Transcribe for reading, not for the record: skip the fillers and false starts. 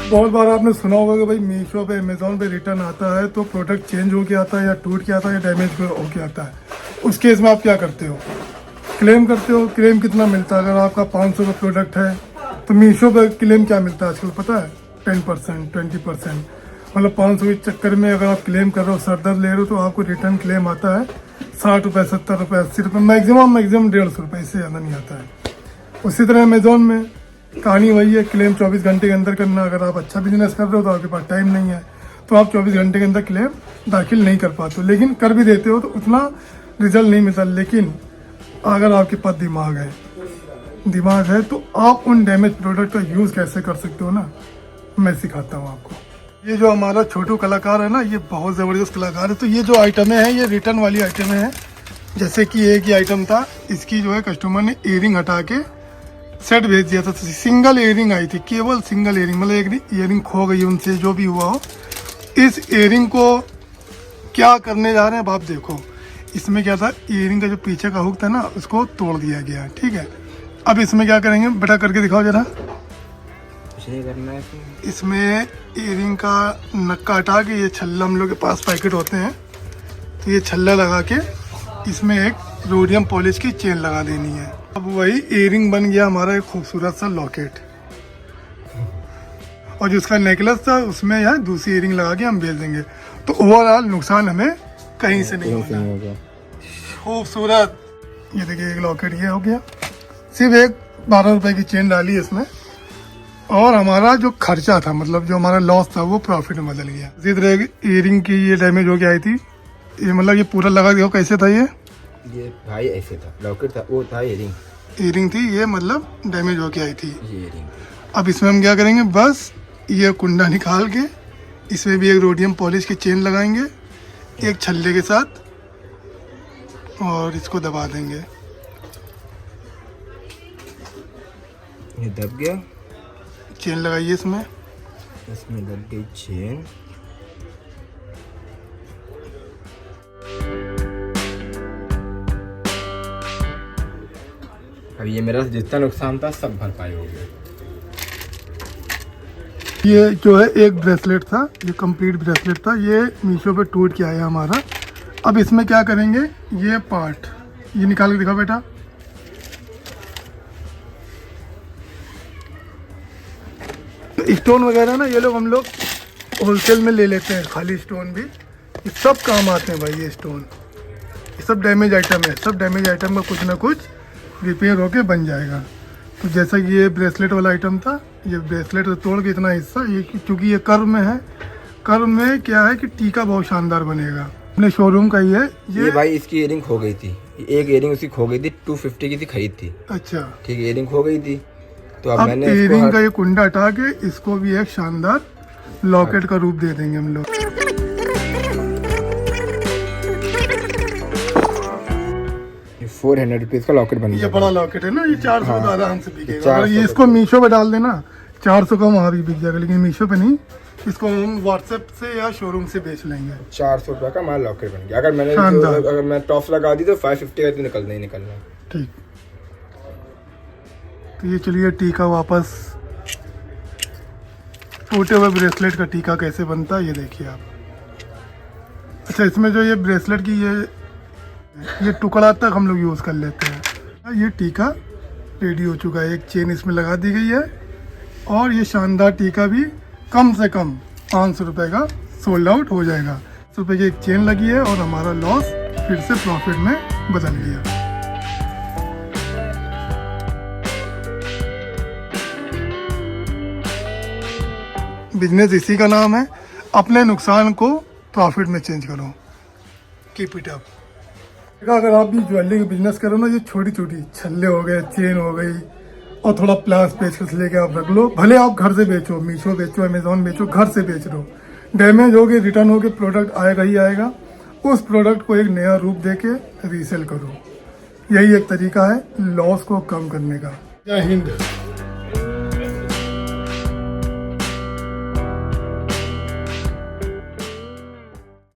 बहुत बार आपने सुना होगा कि भाई मीशो पे अमेजोन पे रिटर्न आता है तो प्रोडक्ट चेंज होके आता है या टूट के आता है या डैमेज होके आता है। उस केस में आप क्या करते हो? क्लेम करते हो। क्लेम कितना मिलता है? अगर आपका 500 का प्रोडक्ट है तो मीशो पर क्लेम क्या मिलता है आजकल पता है? 10%, 20%। मतलब 500 के चक्कर में अगर आप क्लेम कर रहे हो, सरदर्द ले रहे हो, तो आपको रिटर्न क्लेम आता है 60 रुपये, 70 रुपये, 80 रुपये, मैक्सिमम 150 रुपये, इससे ज़्यादा नहीं आता है। उसी तरह अमेजोन में कहानी वही है, क्लेम 24 घंटे के अंदर करना। अगर आप अच्छा बिजनेस कर रहे हो तो आपके पास टाइम नहीं है तो आप 24 घंटे के अंदर क्लेम दाखिल नहीं कर पाते हो, लेकिन कर भी देते हो तो उतना रिजल्ट नहीं मिलता। लेकिन अगर आपके पास दिमाग है तो आप उन डैमेज प्रोडक्ट का यूज़ कैसे कर सकते हो ना, मैं सिखाता हूँ आपको। ये जो हमारा छोटू कलाकार है ना, ये बहुत ज़बरदस्त कलाकार है। तो ये जो आइटमें हैं ये रिटर्न वाली आइटमें हैं। जैसे कि एक ही आइटम था, इसकी जो है कस्टमर ने ईयरिंग हटा के सेट भेज दिया था। सिंगल ईयरिंग आई थी, केवल सिंगल ईयरिंग, मतलब एक ईयरिंग खो गई उनसे, जो भी हुआ हो। इस ईयरिंग को क्या करने जा रहे हैं अब आप देखो। इसमें क्या था, ईयरिंग का जो पीछे का हुक था ना, उसको तोड़ दिया गया, ठीक है। अब इसमें क्या करेंगे बेटा, करके दिखाओ जरा। करना है इसमें ईयरिंग का नक्का हटा के, ये छल्ला हम लोग के पास पैकेट होते हैं, तो ये छल्ला लगा के इसमें एक रोडियम पॉलिश की चेन लगा देनी है। अब वही ईयरिंग बन गया हमारा एक खूबसूरत सा लॉकेट। और जो उसका नेकलेस था उसमें यहाँ दूसरी ईयरिंग लगा के हम बेच देंगे, तो ओवरऑल नुकसान हमें कहीं से नहीं होगा। खूबसूरत, ये देखिए एक लॉकेट ये हो गया। सिर्फ एक 12 रुपए की चेन डाली इसमें, और हमारा जो खर्चा था, मतलब जो हमारा लॉस था, वो प्रॉफिट में बदल गया। इसी तरह ईयरिंग की ये डैमेज हो के आई थी, ये मतलब ये पूरा लगा दिया। कैसे था ये भाई? ऐसे था, लॉकेट था, वो था ईयरिंग थी, ये मतलब डैमेज हो के आई थी ये ईयरिंग। अब इसमें हम क्या करेंगे, बस ये कुंडा निकाल के इसमें भी एक रोडियम पॉलिश की चेन लगाएंगे एक छल्ले के साथ, और इसको दबा देंगे। ये दब गया, चेन लगाइए इसमें दब गई चेन। अब ये मेरा जितना नुकसान था सब भरपाई हो गया। ये जो है एक ब्रेसलेट था, ये कंप्लीट ब्रेसलेट था, ये मीशो पे टूट के आया हमारा। अब इसमें क्या करेंगे, ये पार्ट ये निकाल के दिखाओ बेटा। स्टोन वगैरह ना, ये लोग हम लोग होलसेल में ले लेते हैं, खाली स्टोन भी। ये सब काम आते हैं भाई, ये स्टोन, ये सब डैमेज आइटम है। सब डैमेज आइटम का कुछ ना कुछ रिपेयर होके बन जाएगा। तो जैसा कि ये ब्रेसलेट वाला आइटम था, ये ब्रेसलेट तोड़ के इतना हिस्सा, ये क्योंकि ये कर्व में है, कर्व में क्या है कि टीका बहुत शानदार बनेगा। अपने शोरूम का ही है ये भाई। इसकी ईयरिंग खो गई थी, एक ईयरिंग उसकी खो गई थी, 250 की थी, खरीद थी। अच्छा, ठीक है, ईयरिंग खो गई थी, तो अब मैंने ईयरिंग का ये कुंडा हटा के इसको भी एक शानदार लॉकेट का रूप दे देंगे हम लोग। 400 रुपीज का लॉकेट बन गया। ये बड़ा लॉकेट है ना, ये 400 का आराम से बिकेगा। अगर ये इसको मीशो पे डाल देना 400 का वहाँ भी बिक जाएगा, लेकिन मीशो पे नहीं। इसको हम व्हाट्सएप से या शोरूम से बेच लेंगे। 400 रुपये का हमारा लॉकेट बन गया। अगर मैं टॉप लगा दी तो 550 का तो निकलना ही निकलना। ठीक, तो ये चलिए टीका वापस, टूटे हुए ब्रेसलेट का टीका कैसे बनता है ये देखिए आप। अच्छा, इसमें जो ये ब्रेसलेट की ये टुकड़ा तक हम लोग यूज़ कर लेते हैं। ये टीका रेडी हो चुका है, एक चेन इसमें लगा दी गई है, और ये शानदार टीका भी कम से कम 500 रुपये का सोल्ड आउट हो जाएगा। 100 रुपये की एक चेन लगी है और हमारा लॉस फिर से प्रॉफिट में बदल गया। बिजनेस इसी का नाम है, अपने नुकसान को प्रॉफिट में चेंज करो। Keep it up. अगर आप भी ज्वेलरी का बिजनेस करो ना, ये छोटी छोटी छल्ले हो गए, चेन हो गई, और थोड़ा प्लास पेचकस लेके आप रख लो। भले आप घर से बेचो, मीशो बेचो, अमेजोन बेचो, घर से बेच लो, डैमेज हो गए, रिटर्न हो गए, प्रोडक्ट आएगा ही आएगा। उस प्रोडक्ट को एक नया रूप देके रीसेल करो। यही एक तरीका है लॉस को कम करने का। जय हिंद।